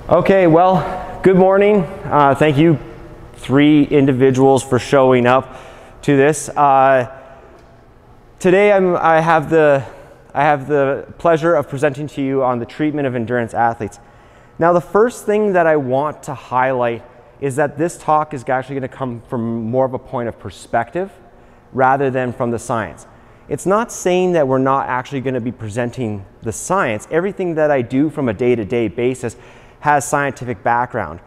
Okay, well, good morning. Thank you, 3 individuals, for showing up to this. Today I have the pleasure of presenting to you on the treatment of endurance athletes. Now, the first thing that I want to highlight is that this talk is actually going to come from more of a point of perspective rather than from the science. It's not saying that we're not actually going to be presenting the science. Everything that I do from a day-to-day basis has scientific background.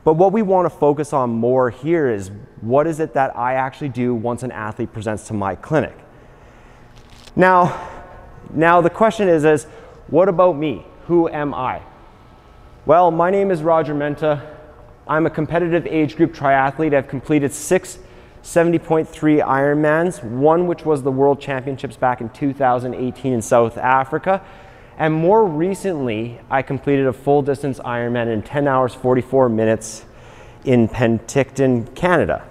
But what we want to focus on more here is what is it that I actually do once an athlete presents to my clinic. Now the question is what about me? Who am I? Well, my name is Menta. I'm a competitive age group triathlete. I've completed 6 70.3 Ironmans, one which was the World Championships back in 2018 in South Africa. And more recently, I completed a full distance Ironman in 10 hours, 44 minutes in Penticton, Canada.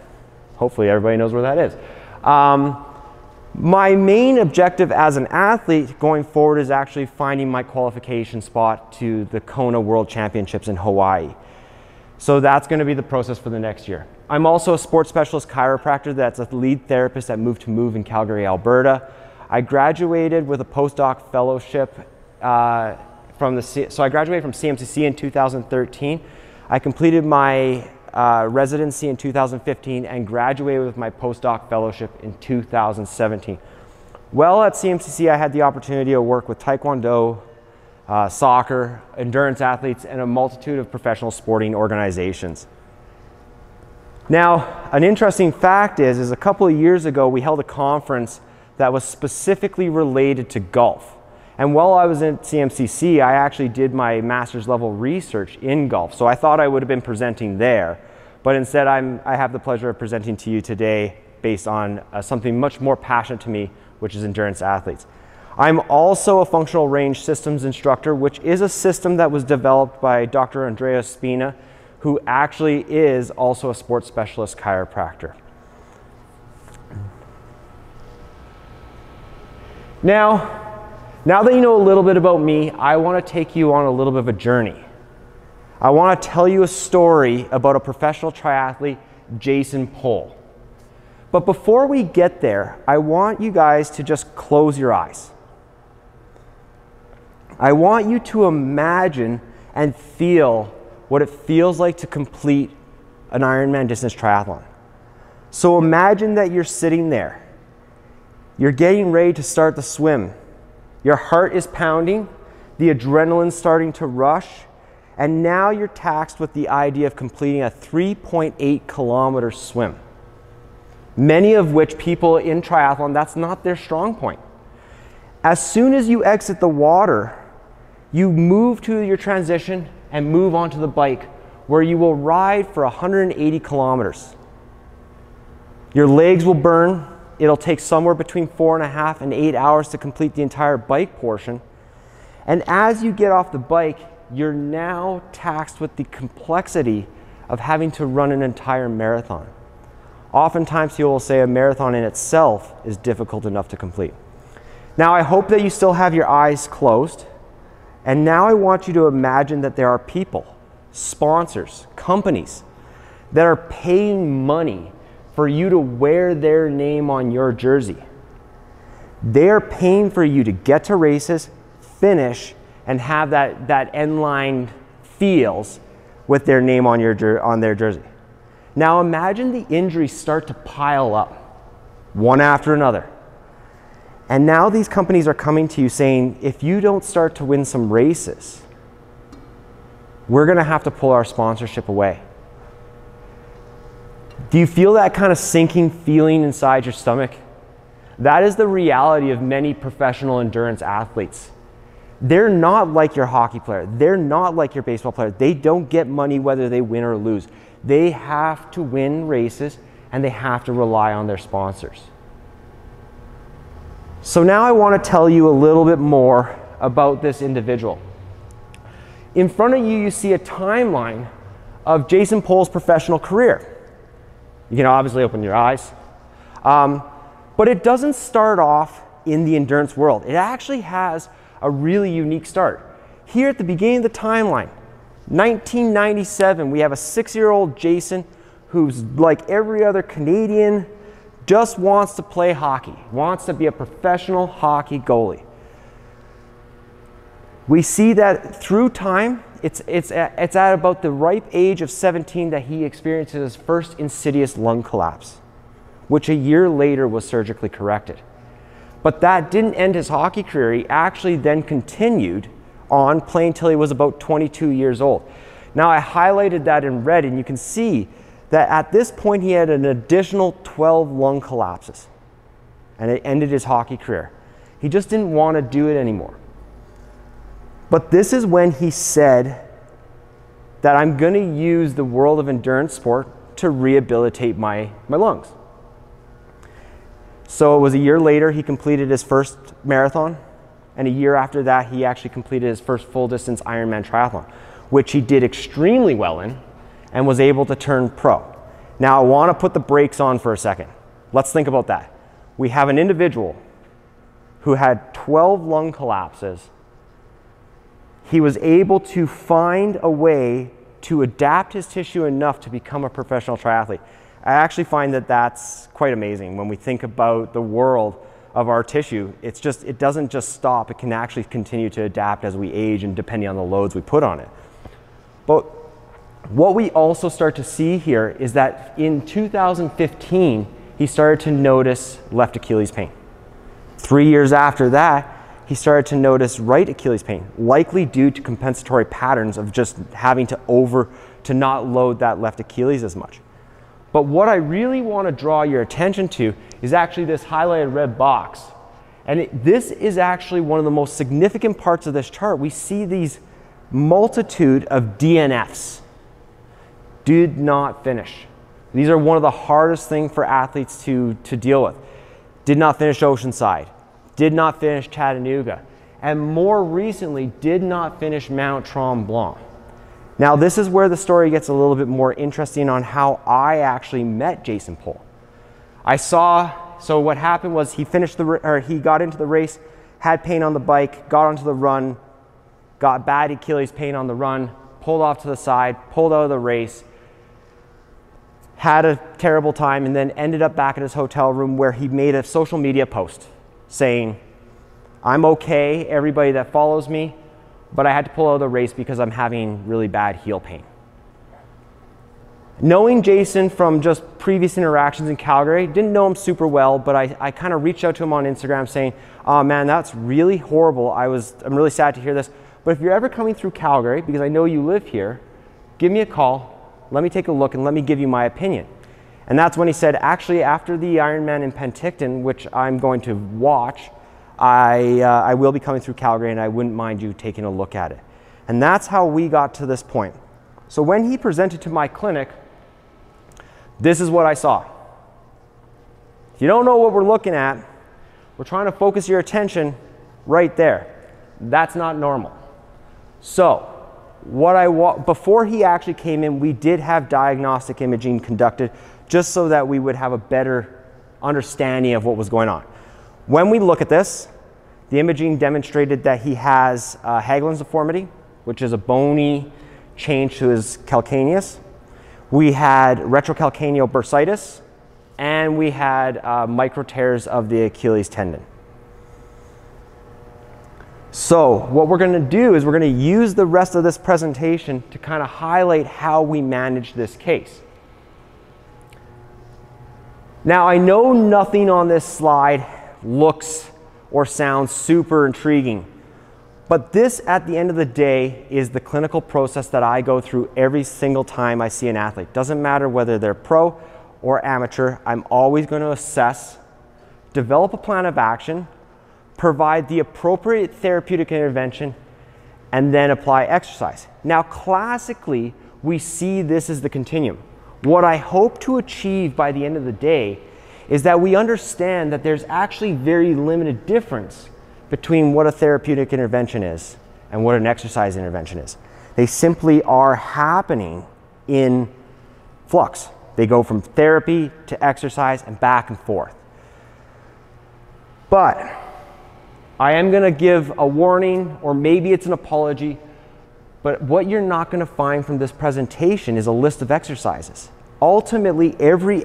Hopefully everybody knows where that is. My main objective as an athlete going forward is actually finding my qualification spot to the Kona World Championships in Hawaii. So that's going to be the process for the next year. I'm also a sports specialist chiropractor that's a lead therapist at Move to Move in Calgary, Alberta. I graduated with a postdoc fellowship so I graduated from CMCC in 2013. I completed my residency in 2015 and graduated with my postdoc fellowship in 2017. Well, at CMCC, I had the opportunity to work with Taekwondo, soccer, endurance athletes, and a multitude of professional sporting organizations. Now, an interesting fact is a couple of years ago, we held a conference that was specifically related to golf. And while I was in CMCC, I actually did my master's level research in golf. So I thought I would have been presenting there, but instead I have the pleasure of presenting to you today based on something much more passionate to me, which is endurance athletes. I'm also a functional range systems instructor, which is a system that was developed by Dr. Andrea Spina, who actually is also a sports specialist chiropractor. Now that you know a little bit about me, I want to take you on a little bit of a journey. I want to tell you a story about a professional triathlete, Jason Pohl. But before we get there, I want you guys to just close your eyes. I want you to imagine and feel what it feels like to complete an Ironman distance triathlon. So imagine that you're sitting there. You're getting ready to start the swim. Your heart is pounding, the adrenaline's starting to rush, and now you're taxed with the idea of completing a 3.8 kilometer swim. Many of which people in triathlon, that's not their strong point. As soon as you exit the water, you move to your transition and move onto the bike, where you will ride for 180 kilometers. Your legs will burn. It'll take somewhere between 4.5 and 8 hours to complete the entire bike portion. And as you get off the bike, you're now taxed with the complexity of having to run an entire marathon. Oftentimes people will say a marathon in itself is difficult enough to complete. Now, I hope that you still have your eyes closed. And now I want you to imagine that there are people, sponsors, companies that are paying money for you to wear their name on your jersey. They're paying for you to get to races, finish, and have that end line feels with their name on their jersey. Now imagine the injuries start to pile up, one after another. And now these companies are coming to you saying, if you don't start to win some races, we're gonna have to pull our sponsorship away. Do you feel that kind of sinking feeling inside your stomach? That is the reality of many professional endurance athletes. They're not like your hockey player. They're not like your baseball player. They don't get money whether they win or lose. They have to win races and they have to rely on their sponsors. So now I want to tell you a little bit more about this individual. In front of you, you see a timeline of Jason Pohl's professional career. You can obviously open your eyes. But it doesn't start off in the endurance world. It actually has a really unique start. Here at the beginning of the timeline, 1997, we have a 6-year-old Jason who's like every other Canadian, just wants to play hockey, wants to be a professional hockey goalie. We see that through time, it's at about the ripe age of 17 that he experiences his first insidious lung collapse, which a year later was surgically corrected. But that didn't end his hockey career. He actually then continued on playing till he was about 22 years old. Now I highlighted that in red, and you can see that at this point he had an additional 12 lung collapses, and it ended his hockey career. He just didn't want to do it anymore. But this is when he said that I'm going to use the world of endurance sport to rehabilitate my lungs. So it was a year later he completed his first marathon, and a year after that he actually completed his first full distance Ironman triathlon, which he did extremely well in and was able to turn pro. Now I want to put the brakes on for a second. Let's think about that. We have an individual who had 12 lung collapses. He was able to find a way to adapt his tissue enough to become a professional triathlete. I actually find that that's quite amazing when we think about the world of our tissue. It doesn't just stop, it can actually continue to adapt as we age and depending on the loads we put on it. But what we also start to see here is that in 2015, he started to notice left Achilles pain. 3 years after that, he started to notice right Achilles pain, likely due to compensatory patterns of just having to not load that left Achilles as much. But what I really want to draw your attention to is actually this highlighted red box. And this is actually one of the most significant parts of this chart. We see these multitude of DNFs. Did not finish. These are one of the hardest things for athletes to deal with. Did not finish Oceanside. Did not finish Chattanooga. And more recently, did not finish Mount Tremblant. Now this is where the story gets a little bit more interesting on how I actually met Jason Pohl. So what happened was he got into the race, had pain on the bike, got onto the run, got bad Achilles pain on the run, pulled off to the side, pulled out of the race, had a terrible time, and then ended up back at his hotel room where he made a social media post saying, I'm okay, everybody that follows me, but I had to pull out of the race because I'm having really bad heel pain. Knowing Jason from just previous interactions in Calgary, didn't know him super well, but I kind of reached out to him on Instagram saying, oh man, that's really horrible. I'm really sad to hear this, but if you're ever coming through Calgary, because I know you live here, give me a call, let me take a look and let me give you my opinion. And that's when he said, actually after the Ironman in Penticton, which I'm going to watch, I will be coming through Calgary and I wouldn't mind you taking a look at it. And that's how we got to this point. So when he presented to my clinic, this is what I saw. If you don't know what we're looking at, we're trying to focus your attention right there. That's not normal. So before he actually came in, we did have diagnostic imaging conducted just so that we would have a better understanding of what was going on. When we look at this, the imaging demonstrated that he has Hagelin's deformity, which is a bony change to his calcaneus. We had retrocalcaneal bursitis, and we had micro tears of the Achilles tendon. So what we're going to do is we're going to use the rest of this presentation to kind of highlight how we manage this case. Now I know nothing on this slide looks or sounds super intriguing, but this at the end of the day is the clinical process that I go through every single time I see an athlete. Doesn't matter whether they're pro or amateur, I'm always going to assess, develop a plan of action, provide the appropriate therapeutic intervention, and then apply exercise. Now classically, we see this as the continuum. What I hope to achieve by the end of the day is that we understand that there's actually very limited difference between what a therapeutic intervention is and what an exercise intervention is. They simply are happening in flux. They go from therapy to exercise and back and forth. But I am going to give a warning, or maybe it's an apology, But what you're not going to find from this presentation is a list of exercises. Ultimately, every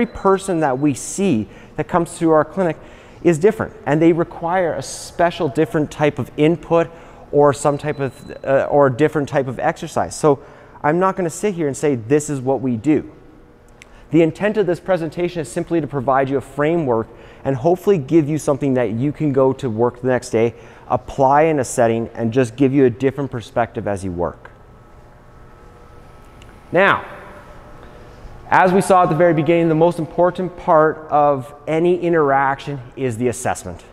person that we see that comes through our clinic is different, and they require a special different type of input or some type of or different type of exercise. So I'm not going to sit here and say this is what we do. The intent of this presentation is simply to provide you a framework and hopefully give you something that you can go to work the next day, apply in a setting, and just give you a different perspective as you work. Now, as we saw at the very beginning, the most important part of any interaction is the assessment.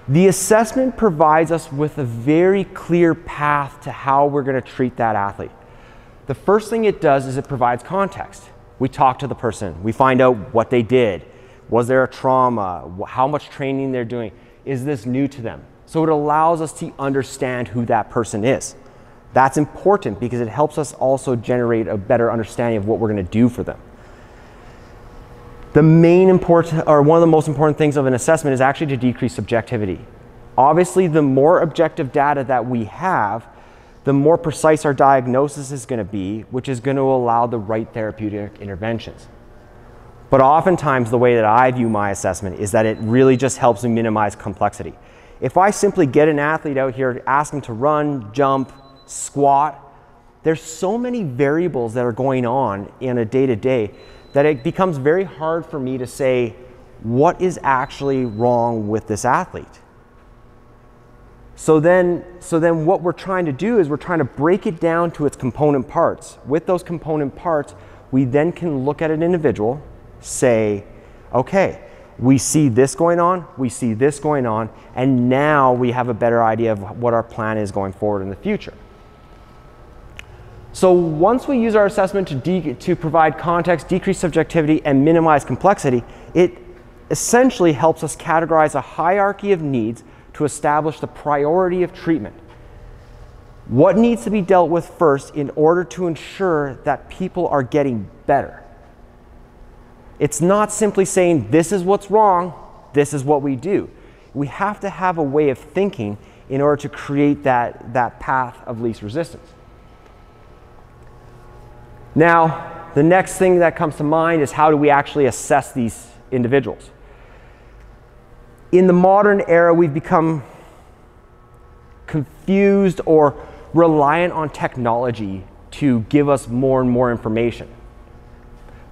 The assessment provides us with a very clear path to how we're going to treat that athlete. The first thing it does is it provides context. We talk to the person. We find out what they did. Was there a trauma? How much training they're doing? Is this new to them? So it allows us to understand who that person is. That's important because it helps us also generate a better understanding of what we're going to do for them. The main important, or one of the most important things of an assessment is actually to decrease subjectivity. Obviously, the more objective data that we have, the more precise our diagnosis is going to be, which is going to allow the right therapeutic interventions. But oftentimes, the way that I view my assessment is that it really just helps me minimize complexity. If I simply get an athlete out here, ask them to run, jump, squat, there's so many variables that are going on in a day-to-day that it becomes very hard for me to say what is actually wrong with this athlete. So then what we're trying to do is we're trying to break it down to its component parts. With those component parts, we then can look at an individual, say, okay, we see this going on, we see this going on, and now we have a better idea of what our plan is going forward in the future. So once we use our assessment to provide context, decrease subjectivity, and minimize complexity, it essentially helps us categorize a hierarchy of needs to establish the priority of treatment. What needs to be dealt with first in order to ensure that people are getting better? It's not simply saying this is what's wrong, this is what we do. We have to have a way of thinking in order to create that path of least resistance. Now, the next thing that comes to mind is how do we actually assess these individuals? In the modern era, we've become confused or reliant on technology to give us more and more information.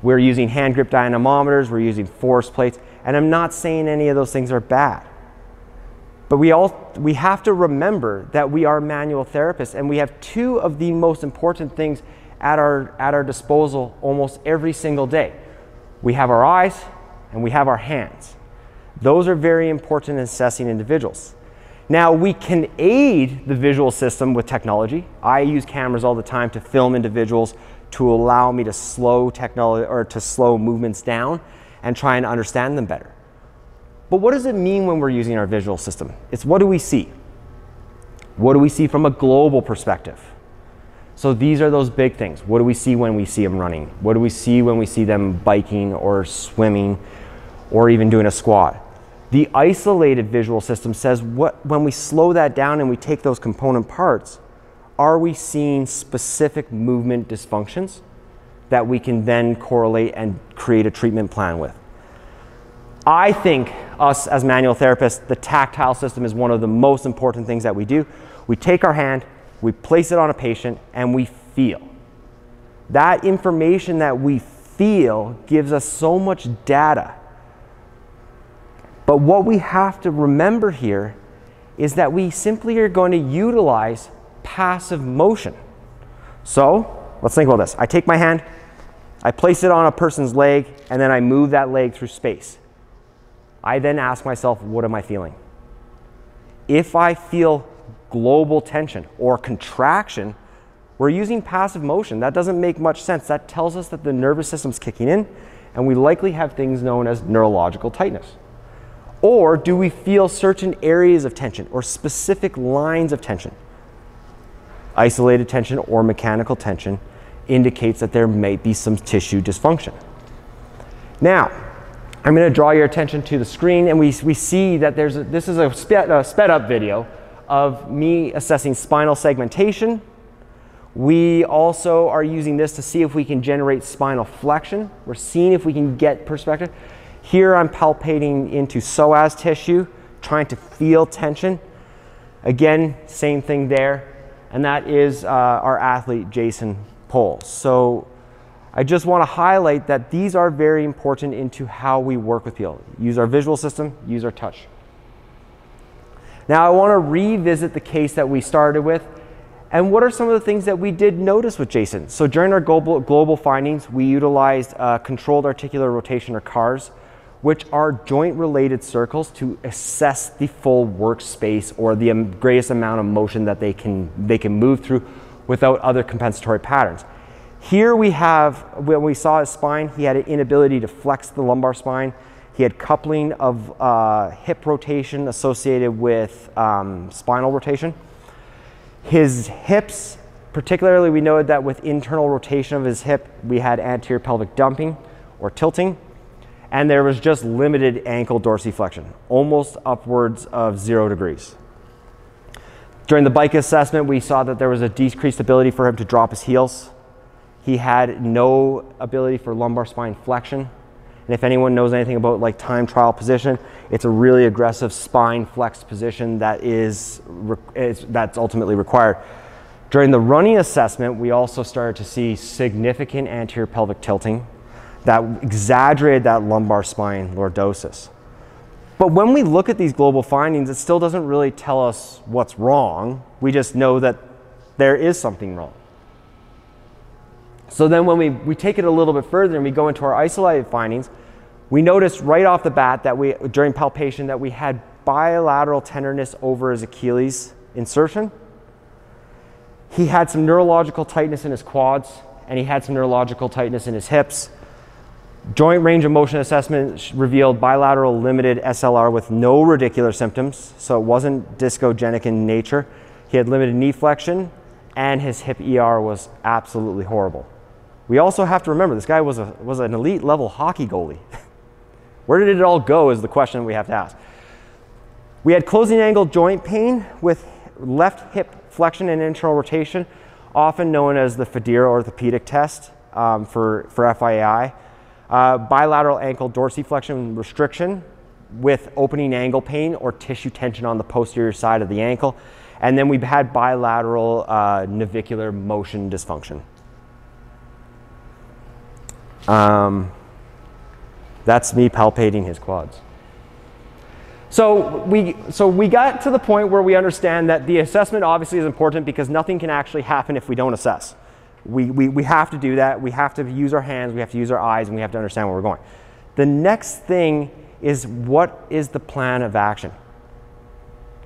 We're using hand grip dynamometers, we're using force plates, and I'm not saying any of those things are bad. But we have to remember that we are manual therapists, and we have two of the most important things at our disposal almost every single day. We have our eyes and we have our hands. Those are very important in assessing individuals. Now, we can aid the visual system with technology. I use cameras all the time to film individuals to allow me to slow movements down and try and understand them better. But what does it mean when we're using our visual system? It's what do we see? What do we see from a global perspective? So these are those big things. What do we see when we see them running? What do we see when we see them biking or swimming or even doing a squat? The isolated visual system says when we slow that down and we take those component parts, are we seeing specific movement dysfunctions that we can then correlate and create a treatment plan with? I think us as manual therapists, the tactile system is one of the most important things that we do. We take our hand, we place it on a patient, and we feel. That information that we feel gives us so much data. But what we have to remember here is that we simply are going to utilize passive motion. So let's think about this. I take my hand, I place it on a person's leg, and then I move that leg through space. I then ask myself, what am I feeling? If I feel global tension or contraction, we're using passive motion. That doesn't make much sense. That tells us that the nervous system's kicking in, and we likely have things known as neurological tightness. Or do we feel certain areas of tension or specific lines of tension? Isolated tension or mechanical tension indicates that there may be some tissue dysfunction. Now, I'm going to draw your attention to the screen, and we see that this is a sped up video of me assessing spinal segmentation. We also are using this to see if we can generate spinal flexion. We're seeing if we can get perspective. Here I'm palpating into psoas tissue, trying to feel tension. Again, same thing there. And that is our athlete, Jason Pohl. So I just want to highlight that these are very important into how we work with people. Use our visual system, use our touch. Now I want to revisit the case that we started with, and what are some of the things that we did notice with Jason. So during our global findings, we utilized controlled articular rotation, or CARS, which are joint-related circles to assess the full workspace or the greatest amount of motion that they can move through without other compensatory patterns. Here we have, when we saw his spine, he had an inability to flex the lumbar spine. He had coupling of hip rotation associated with spinal rotation. His hips, particularly, we noted that with internal rotation of his hip, we had anterior pelvic dumping or tilting, and there was just limited ankle dorsiflexion, almost upwards of 0 degrees. During the bike assessment, we saw that there was a decreased ability for him to drop his heels. He had no ability for lumbar spine flexion. And if anyone knows anything about like time trial position, it's a really aggressive spine flexed position that that's ultimately required. During the running assessment, we also started to see significant anterior pelvic tilting that exaggerated that lumbar spine lordosis. But when we look at these global findings, it still doesn't really tell us what's wrong. We just know that there is something wrong. So then when we take it a little bit further and we go into our isolated findings, we noticed right off the bat that during palpation that we had bilateral tenderness over his Achilles insertion. He had some neurological tightness in his quads, and he had some neurological tightness in his hips. Joint range of motion assessment revealed bilateral limited SLR with no radicular symptoms, so it wasn't discogenic in nature. He had limited knee flexion, and his hip ER was absolutely horrible. We also have to remember this guy was an elite level hockey goalie. Where did it all go is the question we have to ask. We had closing angle joint pain with left hip flexion and internal rotation, often known as the Federa orthopedic test for FIAI. Bilateral ankle dorsiflexion restriction with opening angle pain or tissue tension on the posterior side of the ankle. And then we've had bilateral navicular motion dysfunction. That's me palpating his quads. So we got to the point where we understand that the assessment obviously is important because nothing can actually happen if we don't assess. We have to do that. We have to use our hands, we have to use our eyes, and we have to understand where we're going. The next thing is, what is the plan of action?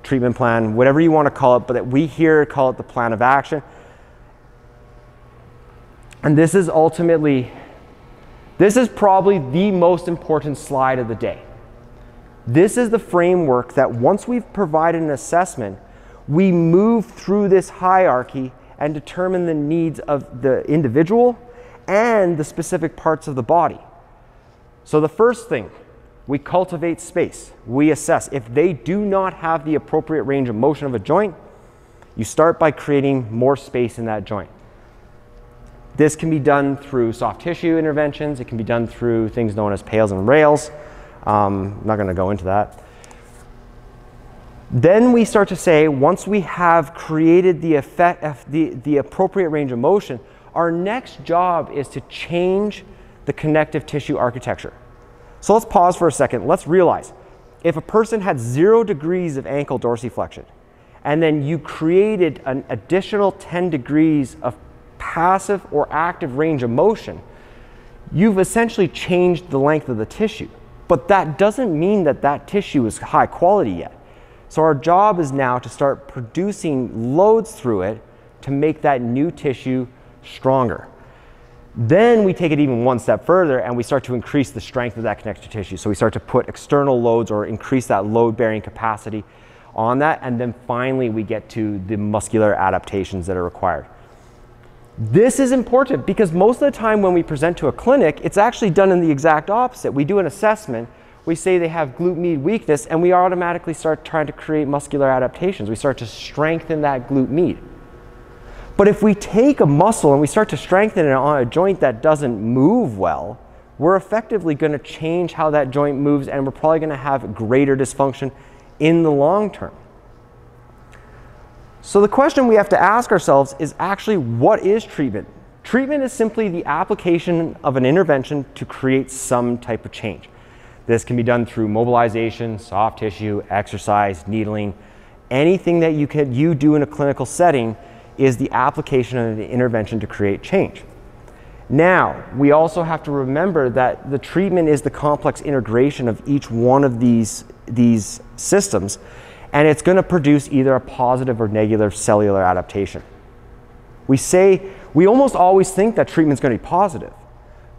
Treatment plan, whatever you want to call it, but that we here call it the plan of action. And this is probably the most important slide of the day. This is the framework that once we've provided an assessment, we move through this hierarchy and determine the needs of the individual and the specific parts of the body. So the first thing, we cultivate space. We assess. If they do not have the appropriate range of motion of a joint, you start by creating more space in that joint. This can be done through soft tissue interventions. It can be done through things known as pails and rails. I'm not going to go into that. Then we start to say, once we have created the appropriate range of motion, our next job is to change the connective tissue architecture. So let's pause for a second. Let's realize, if a person had 0 degrees of ankle dorsiflexion, and then you created an additional 10 degrees of passive or active range of motion, you've essentially changed the length of the tissue. But that doesn't mean that that tissue is high quality yet. So our job is now to start producing loads through it to make that new tissue stronger. Then we take it even one step further and we start to increase the strength of that connective tissue. So we start to put external loads or increase that load-bearing capacity on that, and then finally we get to the muscular adaptations that are required. This is important because most of the time when we present to a clinic, it's actually done in the exact opposite. We do an assessment, we say they have glute med weakness, and we automatically start trying to create muscular adaptations. We start to strengthen that glute med. But if we take a muscle and we start to strengthen it on a joint that doesn't move well, we're effectively going to change how that joint moves, and we're probably going to have greater dysfunction in the long term. So the question we have to ask ourselves is actually, what is treatment? Treatment is simply the application of an intervention to create some type of change. This can be done through mobilization, soft tissue, exercise, needling. Anything that you do in a clinical setting is the application of an intervention to create change. Now, we also have to remember that the treatment is the complex integration of each one of these systems, and it's going to produce either a positive or negative cellular adaptation. We almost always think that treatment's going to be positive,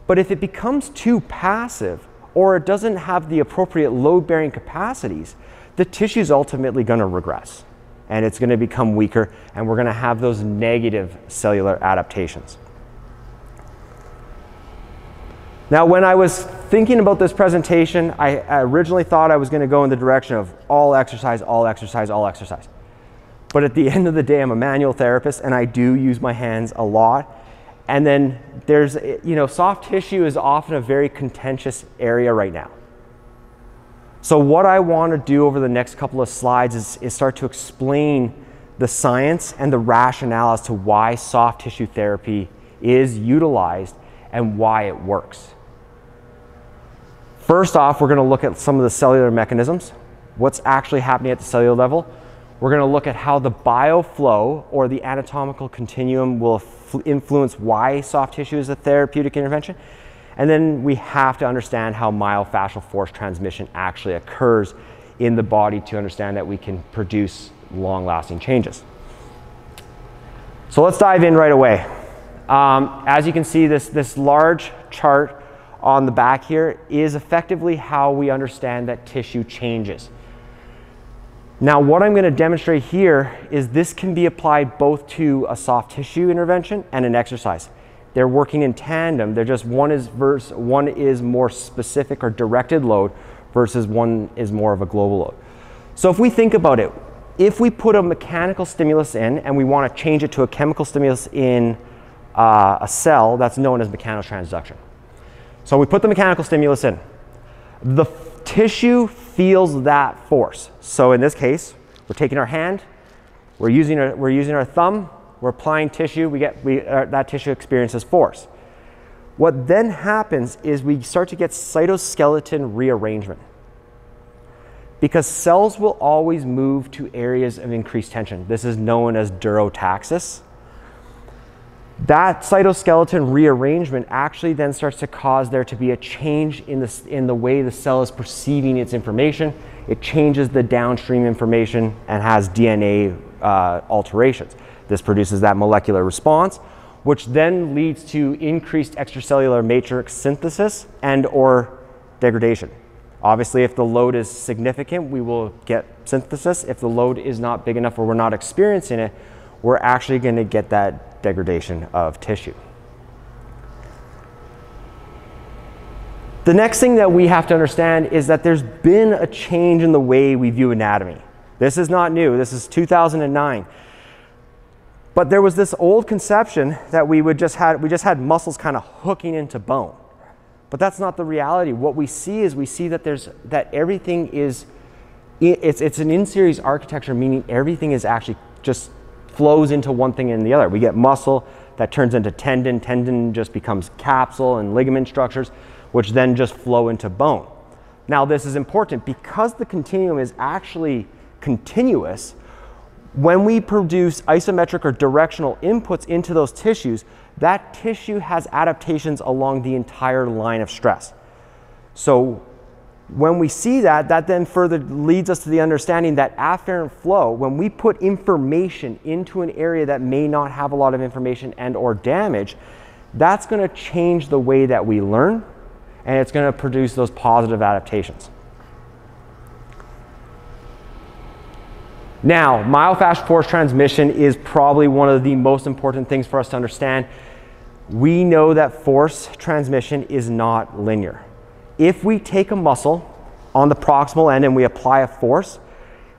but if it becomes too passive or it doesn't have the appropriate load-bearing capacities, the tissue is ultimately going to regress, and it's going to become weaker, and we're going to have those negative cellular adaptations. Now, when I was thinking about this presentation, I originally thought I was going to go in the direction of all exercise, all exercise, all exercise. But at the end of the day, I'm a manual therapist, and I do use my hands a lot. And then there's, soft tissue is often a very contentious area right now. So what I want to do over the next couple of slides is start to explain the science and the rationale as to why soft tissue therapy is utilized and why it works. First off, we're going to look at some of the cellular mechanisms, what's actually happening at the cellular level. We're going to look at how the bioflow or the anatomical continuum will influence why soft tissue is a therapeutic intervention. And then we have to understand how myofascial force transmission actually occurs in the body to understand that we can produce long-lasting changes. So let's dive in right away. As you can see, this large chart on the back here is effectively how we understand that tissue changes. Now, what I'm going to demonstrate here is this can be applied both to a soft tissue intervention and an exercise. They're working in tandem. They're just one is more specific or directed load versus one is more of a global load. So if we think about it, if we put a mechanical stimulus in and we want to change it to a chemical stimulus in a cell, that's known as mechanotransduction. So we put the mechanical stimulus in. The tissue feels that force. So in this case, we're taking our hand, we're using our thumb, we're applying tissue, that tissue experiences force. What then happens is we start to get cytoskeleton rearrangement, because cells will always move to areas of increased tension. This is known as durotaxis. That cytoskeleton rearrangement actually then starts to cause there to be a change in the way the cell is perceiving its information. It changes the downstream information and has DNA alterations. This produces that molecular response, which then leads to increased extracellular matrix synthesis and or degradation. Obviously, if the load is significant, we will get synthesis. If the load is not big enough or we're not experiencing it, we're actually going to get that degradation of tissue. The next thing that we have to understand is that there's been a change in the way we view anatomy. This is not new. This is 2009. But there was this old conception that we just had muscles kind of hooking into bone. But that's not the reality. What we see is that everything is, it's an in-series architecture, meaning everything is actually just flows into one thing and the other. We get muscle that turns into tendon. Tendon just becomes capsule and ligament structures, which then just flow into bone. Now, this is important because the continuum is actually continuous. When we produce isometric or directional inputs into those tissues, that tissue has adaptations along the entire line of stress. So when we see that, that then further leads us to the understanding that afferent flow, when we put information into an area that may not have a lot of information and or damage, that's going to change the way that we learn, and it's going to produce those positive adaptations. Now, myofascial force transmission is probably one of the most important things for us to understand. We know that force transmission is not linear. If we take a muscle on the proximal end and we apply a force,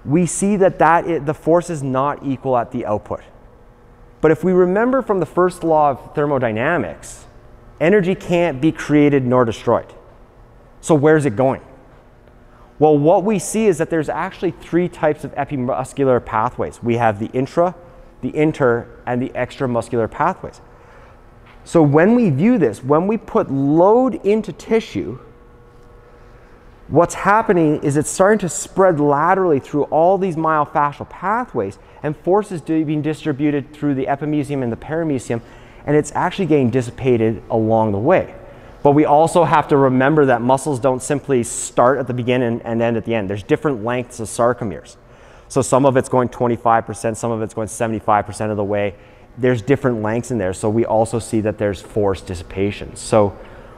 we see that the force is not equal at the output. But if we remember from the first law of thermodynamics, energy can't be created nor destroyed. So where's it going? Well, what we see is that there's actually three types of epimuscular pathways. We have the intra, the inter, and the extramuscular pathways. So when we view this, when we put load into tissue, what's happening is it's starting to spread laterally through all these myofascial pathways, and force is being distributed through the epimysium and the paramysium, and it's actually getting dissipated along the way. But we also have to remember that muscles don't simply start at the beginning and end at the end. There's different lengths of sarcomeres. So some of it's going 25%, some of it's going 75% of the way. There's different lengths in there, so we also see that there's force dissipation. So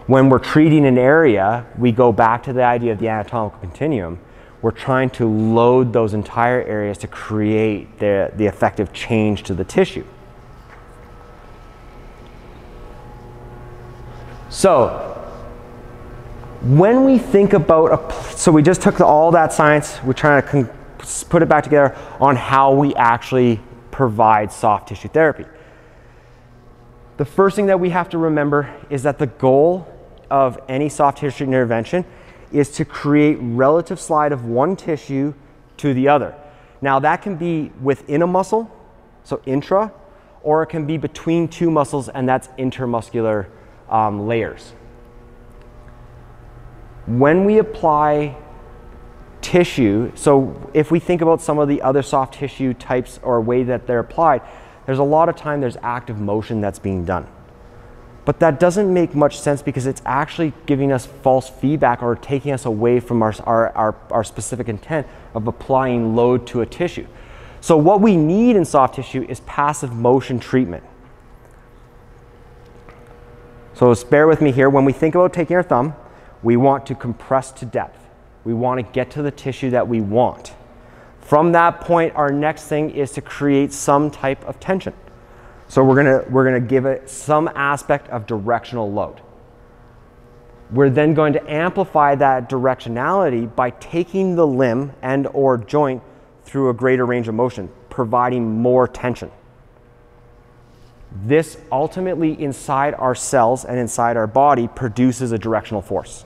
when we're treating an area, we go back to the idea of the anatomical continuum. We're trying to load those entire areas to create the effective change to the tissue. So when we think about, so we just took all that science, we're trying to put it back together on how we actually provide soft tissue therapy. The first thing that we have to remember is that the goal of any soft tissue intervention is to create relative slide of one tissue to the other. Now that can be within a muscle, so intra, or it can be between two muscles, and that's intermuscular layers. When we apply tissue, so if we think about some of the other soft tissue types or way that they're applied, there's a lot of time there's active motion that's being done. But that doesn't make much sense because it's actually giving us false feedback or taking us away from our specific intent of applying load to a tissue. So what we need in soft tissue is passive motion treatment. So just bear with me here. When we think about taking our thumb, we want to compress to depth. We want to get to the tissue that we want. From that point, our next thing is to create some type of tension. So we're gonna give it some aspect of directional load. We're then going to amplify that directionality by taking the limb and or joint through a greater range of motion, providing more tension. This ultimately inside our cells and inside our body produces a directional force.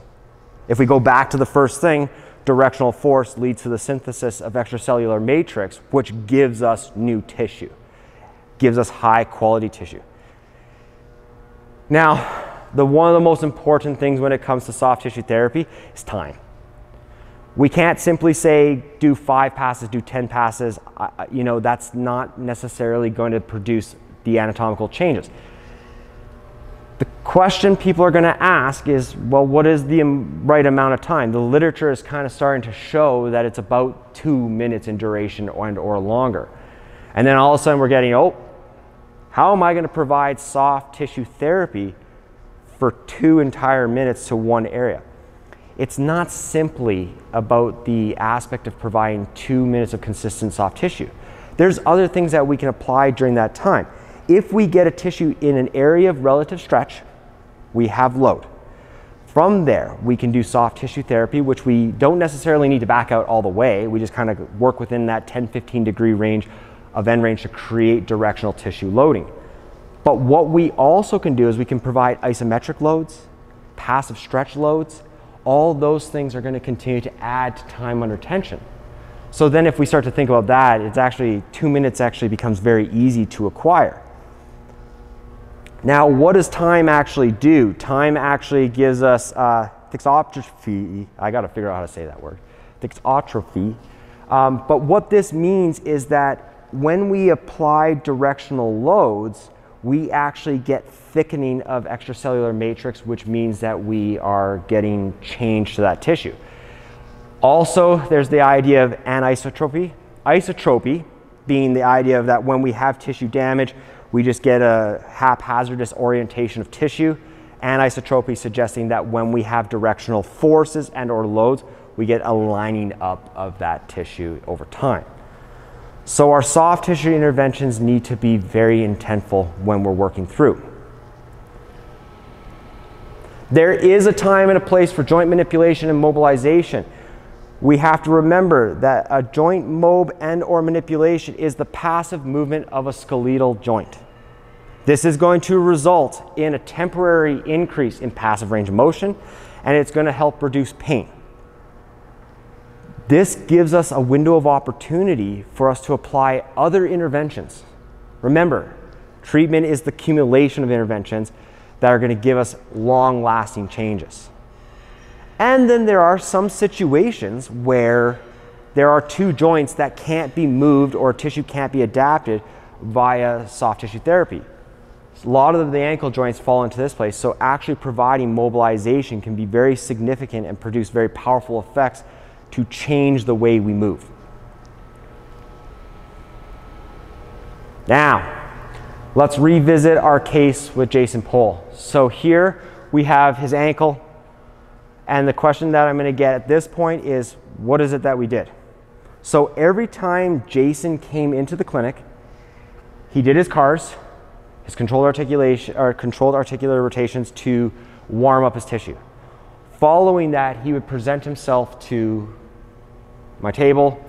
If we go back to the first thing, directional force leads to the synthesis of extracellular matrix, which gives us new tissue, gives us high quality tissue. Now, one of the most important things when it comes to soft tissue therapy is time. We can't simply say, do 5 passes, do 10 passes. You know, that's not necessarily going to produce the anatomical changes. The question people are going to ask is, well, what is the right amount of time? The literature is kind of starting to show that it's about 2 minutes in duration or longer. And then all of a sudden we're getting, oh, how am I going to provide soft tissue therapy for 2 entire minutes to one area? It's not simply about the aspect of providing 2 minutes of consistent soft tissue. There's other things that we can apply during that time. If we get a tissue in an area of relative stretch, we have load. From there, we can do soft tissue therapy, which we don't necessarily need to back out all the way. We just kind of work within that 10-15 degree range of end range to create directional tissue loading. But what we also can do is we can provide isometric loads, passive stretch loads. All those things are going to continue to add to time under tension. So then if we start to think about that, it's actually 2 minutes actually becomes very easy to acquire. Now, what does time actually do? Time actually gives us thixotrophy. I got to figure out how to say that word. Thixotrophy. But what this means is that when we apply directional loads, we actually get thickening of extracellular matrix, which means that we are getting change to that tissue. Also, there's the idea of anisotropy. Isotropy being the idea of that when we have tissue damage, we just get a haphazardous orientation of tissue. Anisotropy suggesting that when we have directional forces and or loads, we get a lining up of that tissue over time. So our soft tissue interventions need to be very intentful when we're working through. There is a time and a place for joint manipulation and mobilization. we have to remember that a joint mob and or manipulation is the passive movement of a skeletal joint. This is going to result in a temporary increase in passive range of motion, and it's going to help reduce pain. This gives us a window of opportunity for us to apply other interventions. Remember, treatment is the accumulation of interventions that are going to give us long-lasting changes. And then there are some situations where there are two joints that can't be moved or tissue can't be adapted via soft tissue therapy. A lot of the ankle joints fall into this place, so actually providing mobilization can be very significant and produce very powerful effects to change the way we move. Now, let's revisit our case with Jason Pohl. So here we have his ankle, and the question that I'm going to get at this point is, what is it that we did? So every time Jason came into the clinic, he did his CARs, his controlled articulation or controlled articular rotations to warm up his tissue. Following that, he would present himself to my table.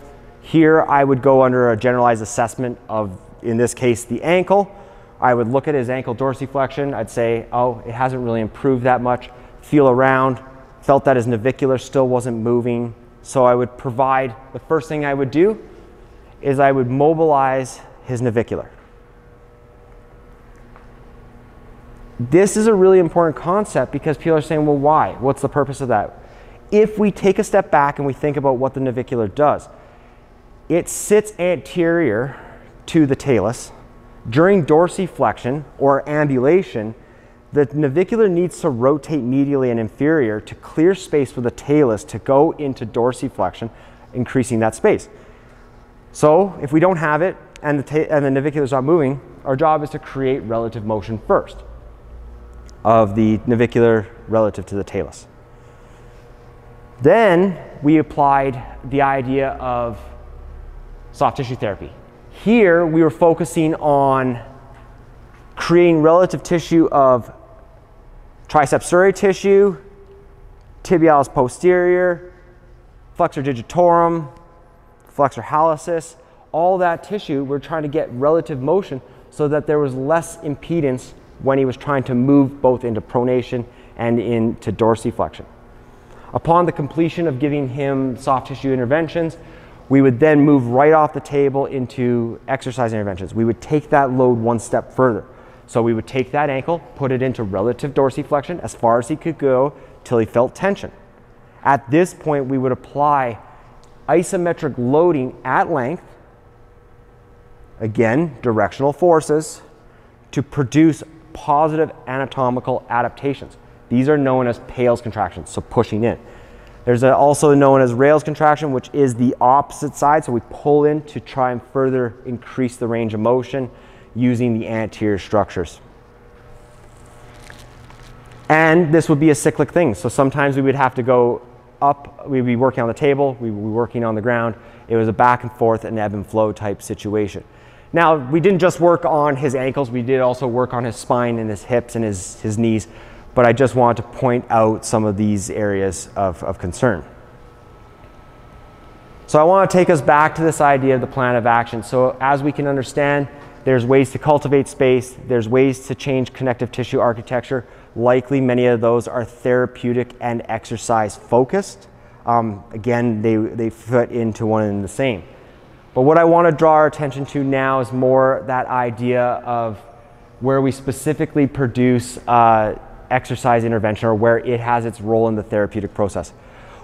Here I would go under a generalized assessment of, in this case, the ankle. I would look at his ankle dorsiflexion. I'd say, oh, it hasn't really improved that much. Feel around, felt that his navicular still wasn't moving. So I would provide, the first thing I would do is I would mobilize his navicular. This is a really important concept because people are saying, well, why? What's the purpose of that? If we take a step back and we think about what the navicular does, it sits anterior to the talus. During dorsiflexion or ambulation, the navicular needs to rotate medially and inferior to clear space for the talus to go into dorsiflexion, increasing that space. So if we don't have it and the navicular is not moving, our job is to create relative motion first of the navicular relative to the talus. Then we applied the idea of soft tissue therapy. Here we were focusing on creating relative tissue of triceps surae tissue, tibialis posterior, flexor digitorum, flexor hallucis, all that tissue, we're trying to get relative motion so that there was less impedance when he was trying to move both into pronation and into dorsiflexion. Upon the completion of giving him soft tissue interventions, we would then move right off the table into exercise interventions. We would take that load one step further. So we would take that ankle, put it into relative dorsiflexion as far as he could go till he felt tension. At this point, we would apply isometric loading at length, again, directional forces, to produce positive anatomical adaptations. These are known as Pales contractions, so pushing in. There's also known as Rails contraction, which is the opposite side, so we pull in to try and further increase the range of motion using the anterior structures. And this would be a cyclic thing, so sometimes we would have to go up, we'd be working on the table, we would be working on the ground. It was a back and forth and ebb and flow type situation. Now, we didn't just work on his ankles, we did also work on his spine and his hips and his knees, but I just wanted to point out some of these areas of concern. So I want to take us back to this idea of the plan of action. So as we can understand, there's ways to cultivate space, there's ways to change connective tissue architecture. Likely many of those are therapeutic and exercise focused. Again, they fit into one and the same. But what I want to draw our attention to now is more that idea of where we specifically produce exercise intervention, or where it has its role in the therapeutic process.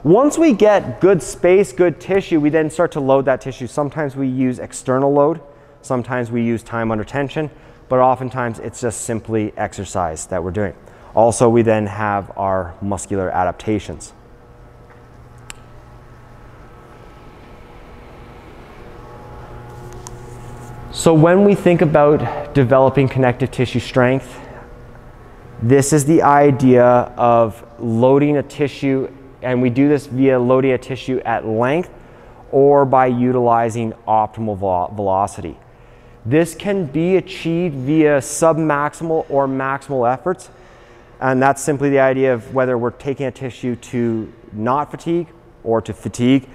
Once we get good space, good tissue, we then start to load that tissue. Sometimes we use external load, sometimes we use time under tension, but oftentimes it's just simply exercise that we're doing. Also, we then have our muscular adaptations. So when we think about developing connective tissue strength, this is the idea of loading a tissue, and we do this via loading a tissue at length or by utilizing optimal velocity. This can be achieved via submaximal or maximal efforts, and that's simply the idea of whether we're taking a tissue to not fatigue or to fatigue.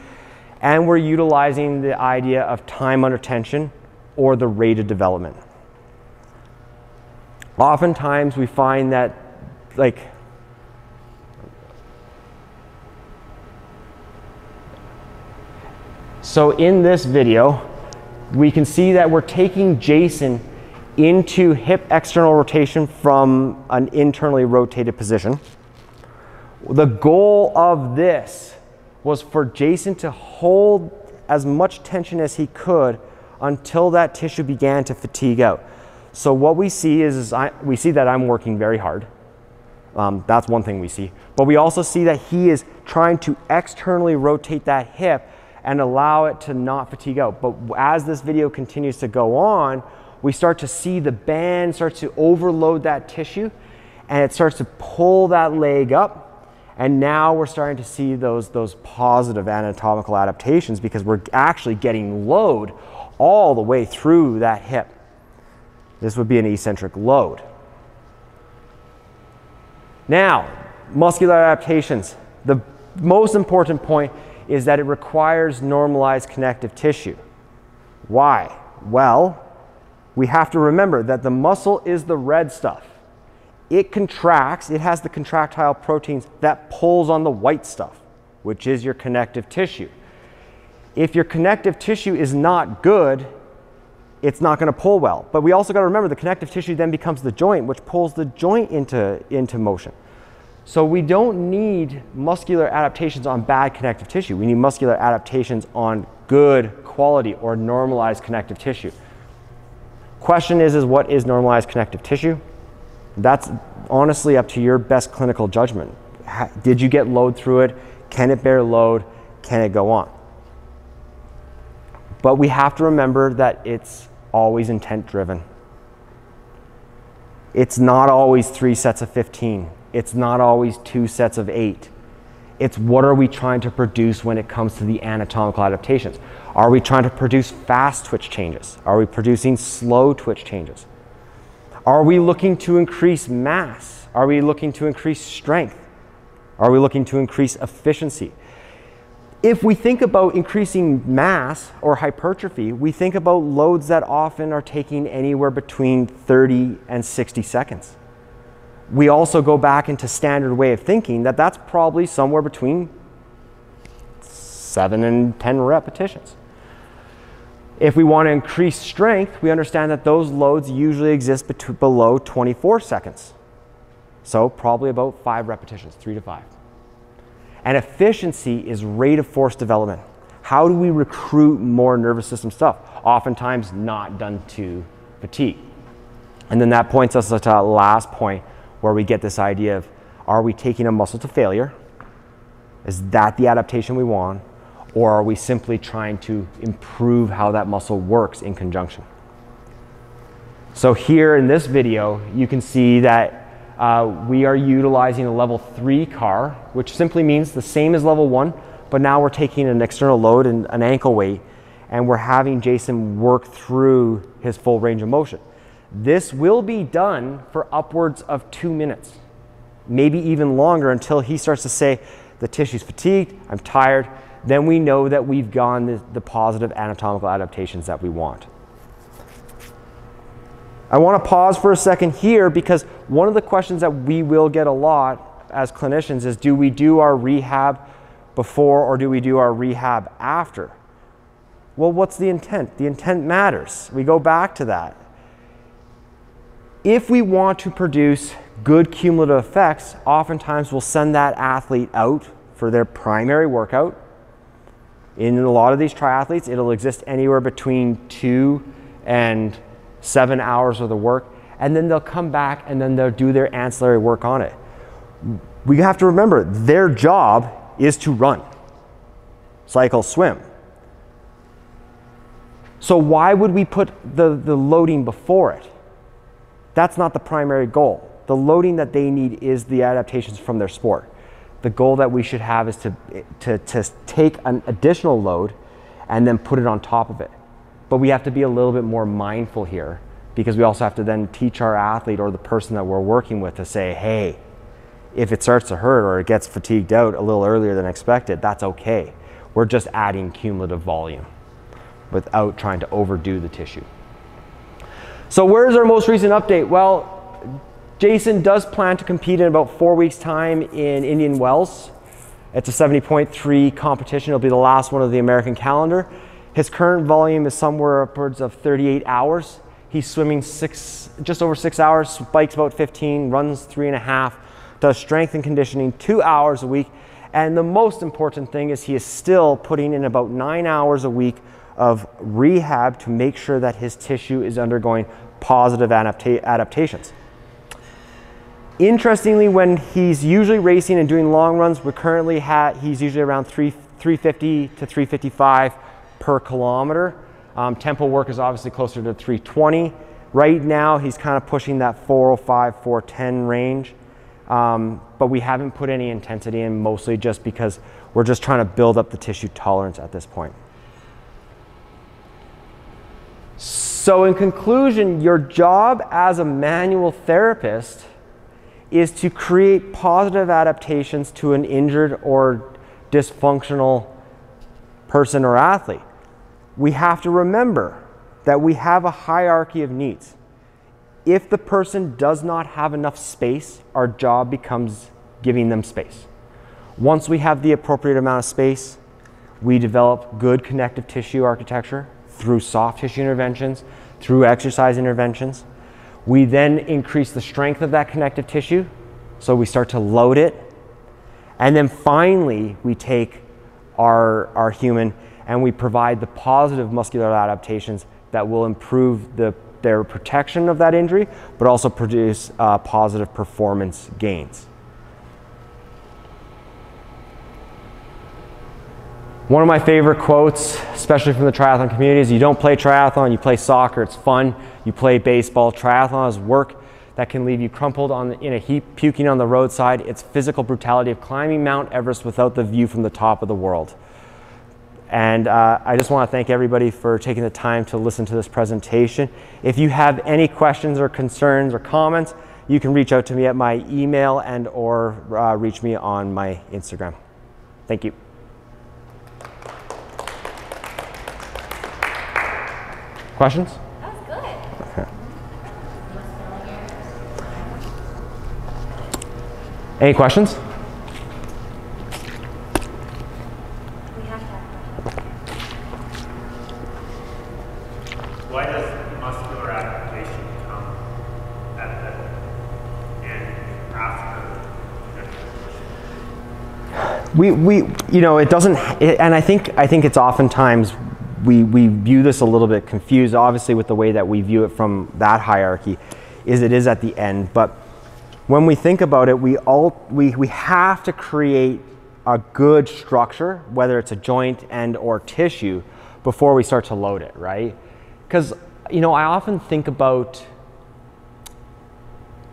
And we're utilizing the idea of time under tension or the rate of development. Oftentimes we find that, like, so in this video, we can see that we're taking Jason into hip external rotation from an internally rotated position. The goal of this was for Jason to hold as much tension as he could until that tissue began to fatigue out. So what we see is we see that I'm working very hard. That's one thing we see. But we also see that he is trying to externally rotate that hip and allow it to not fatigue out. But as this video continues to go on, we start to see the band starts to overload that tissue and it starts to pull that leg up. And now we're starting to see those positive anatomical adaptations because we're actually getting load all the way through that hip. This would be an eccentric load. Now, muscular adaptations. The most important point is that it requires normalized connective tissue. Why? Well, we have to remember that the muscle is the red stuff. It contracts, it has the contractile proteins that pulls on the white stuff, which is your connective tissue. If your connective tissue is not good, it's not going to pull well. But we also got to remember the connective tissue then becomes the joint, which pulls the joint into motion. So we don't need muscular adaptations on bad connective tissue. We need muscular adaptations on good quality or normalized connective tissue. Question is what is normalized connective tissue? That's honestly up to your best clinical judgment. Did you get load through it? Can it bear load? Can it go on? But we have to remember that it's always intent driven. It's not always 3 sets of 15. It's not always 2 sets of 8. It's what are we trying to produce when it comes to the anatomical adaptations? Are we trying to produce fast twitch changes? Are we producing slow twitch changes? Are we looking to increase mass? Are we looking to increase strength? Are we looking to increase efficiency? If we think about increasing mass or hypertrophy, we think about loads that often are taking anywhere between 30 and 60 seconds. We also go back into standard way of thinking that that's probably somewhere between 7 and 10 repetitions. If we want to increase strength, we understand that those loads usually exist below 24 seconds. So probably about 5 repetitions, 3 to 5. And efficiency is rate of force development. How do we recruit more nervous system stuff? Oftentimes not done to fatigue. And then that points us to our last point where we get this idea of, are we taking a muscle to failure? Is that the adaptation we want? Or are we simply trying to improve how that muscle works in conjunction? So here in this video, you can see that we are utilizing a level 3 CAR, which simply means the same as level 1, but now we're taking an external load and an ankle weight, and we're having Jason work through his full range of motion. This will be done for upwards of 2 minutes, maybe even longer, until he starts to say, the tissue's fatigued, I'm tired. Then we know that we've gone the positive anatomical adaptations that we want. I want to pause for a second here because one of the questions that we will get a lot as clinicians is, do we do our rehab before or do we do our rehab after? Well, what's the intent? The intent matters. We go back to that. If we want to produce good cumulative effects, oftentimes we'll send that athlete out for their primary workout. In a lot of these triathletes, it'll exist anywhere between 2 and 7 hours of the work, and then they'll come back and then they'll do their ancillary work on it. We have to remember their job is to run, cycle, swim. So why would we put the loading before it? That's not the primary goal. The loading that they need is the adaptations from their sport. The goal that we should have is to take an additional load and then put it on top of it. But we have to be a little bit more mindful here because we also have to then teach our athlete or the person that we're working with to say, hey, if it starts to hurt or it gets fatigued out a little earlier than expected, that's okay. We're just adding cumulative volume without trying to overdo the tissue. So where's our most recent update? Well, Jason does plan to compete in about 4 weeks' time in Indian Wells. It's a 70.3 competition. It'll be the last one of the American calendar. His current volume is somewhere upwards of 38 hours. He's swimming just over 6 hours, bikes about 15, runs 3.5, does strength and conditioning 2 hours a week. And the most important thing is he is still putting in about 9 hours a week of rehab to make sure that his tissue is undergoing positive adaptations. Interestingly, when he's usually racing and doing long runs, he's usually around 350 to 355 per kilometer. Tempo work is obviously closer to 320. Right now, he's kind of pushing that 405, 410 range. But we haven't put any intensity in, mostly just because we're just trying to build up the tissue tolerance at this point. So in conclusion, your job as a manual therapist is to create positive adaptations to an injured or dysfunctional person or athlete. We have to remember that we have a hierarchy of needs. If the person does not have enough space, our job becomes giving them space. Once we have the appropriate amount of space, we develop good connective tissue architecture through soft tissue interventions, through exercise interventions. We then increase the strength of that connective tissue, so we start to load it. And then finally, we take our human and we provide the positive muscular adaptations that will improve their protection of that injury, but also produce positive performance gains. One of my favorite quotes, especially from the triathlon community, is you don't play triathlon, you play soccer, it's fun. You play baseball. Triathlon is work that can leave you crumpled in a heap, puking on the roadside. It's physical brutality of climbing Mount Everest without the view from the top of the world. And I just want to thank everybody for taking the time to listen to this presentation. If you have any questions or concerns or comments, you can reach out to me at my email and or reach me on my Instagram. Thank you. Questions? That was good. Okay. Any questions? We have to have Why does muscular adaptation come at the end after? You know, it doesn't, and I think it's oftentimes we view this a little bit confused, obviously, with the way that we view it from that hierarchy, is it is at the end. But when we think about it, we have to create a good structure, whether it's a joint and or tissue, before we start to load it, right? Because, you know, I often think about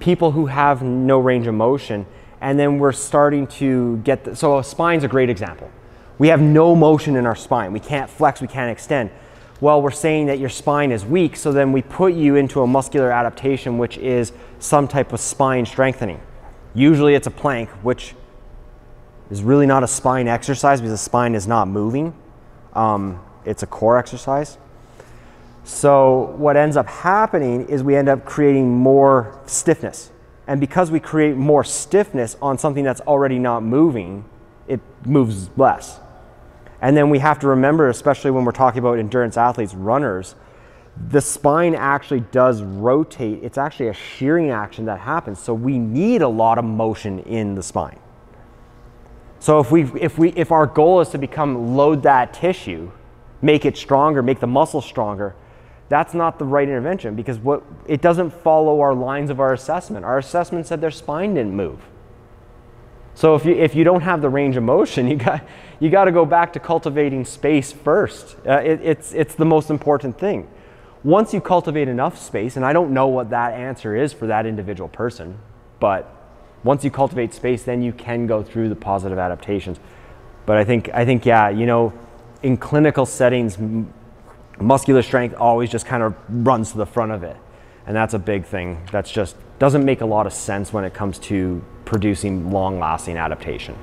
people who have no range of motion, and then we're starting to get, so a spine's a great example. We have no motion in our spine. We can't flex, we can't extend. Well, we're saying that your spine is weak, so then we put you into a muscular adaptation, which is some type of spine strengthening. Usually it's a plank, which is really not a spine exercise because the spine is not moving. It's a core exercise. So what ends up happening is we end up creating more stiffness. And because we create more stiffness on something that's already not moving, it moves less. And then we have to remember, especially when we're talking about endurance athletes, runners, the spine actually does rotate. It's actually a shearing action that happens. So we need a lot of motion in the spine. So if our goal is to load that tissue, make it stronger, make the muscle stronger, that's not the right intervention, because it doesn't follow our lines of our assessment. Our assessment said their spine didn't move. So if you don't have the range of motion, you got to go back to cultivating space first. It's the most important thing. Once you cultivate enough space, and I don't know what that answer is for that individual person, but once you cultivate space, then you can go through the positive adaptations. But I think yeah, you know, in clinical settings, muscular strength always just kind of runs to the front of it, and that's a big thing. That's just doesn't make a lot of sense when it comes to producing long-lasting adaptation.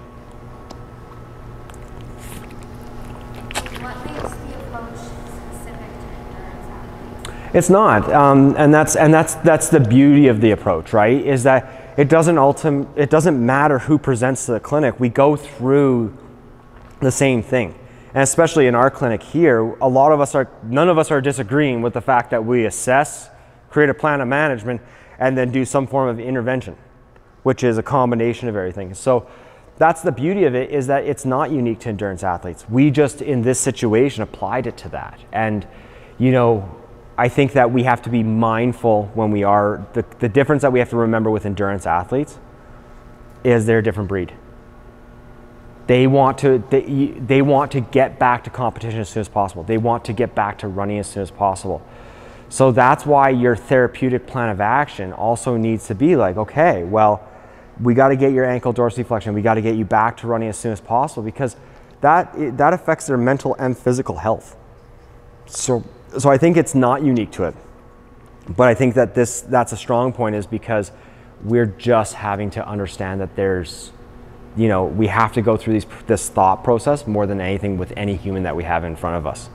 It's not, and that's the beauty of the approach, right? Is that it doesn't matter who presents to the clinic. We go through the same thing, and especially in our clinic here, none of us are disagreeing with the fact that we assess, create a plan of management, and then do some form of intervention, which is a combination of everything. So that's the beauty of it, is that it's not unique to endurance athletes. We just, in this situation, applied it to that. And, you know, I think that we have to be mindful when we are, the difference that we have to remember with endurance athletes is they're a different breed. They want to get back to competition as soon as possible. They want to get back to running as soon as possible. So that's why your therapeutic plan of action also needs to be like, okay, well, we got to get your ankle dorsiflexion. We got to get you back to running as soon as possible, because that affects their mental and physical health. So I think it's not unique to it, but I think that that's a strong point, is because we're just having to understand that there's, you know, we have to go through this thought process more than anything with any human that we have in front of us.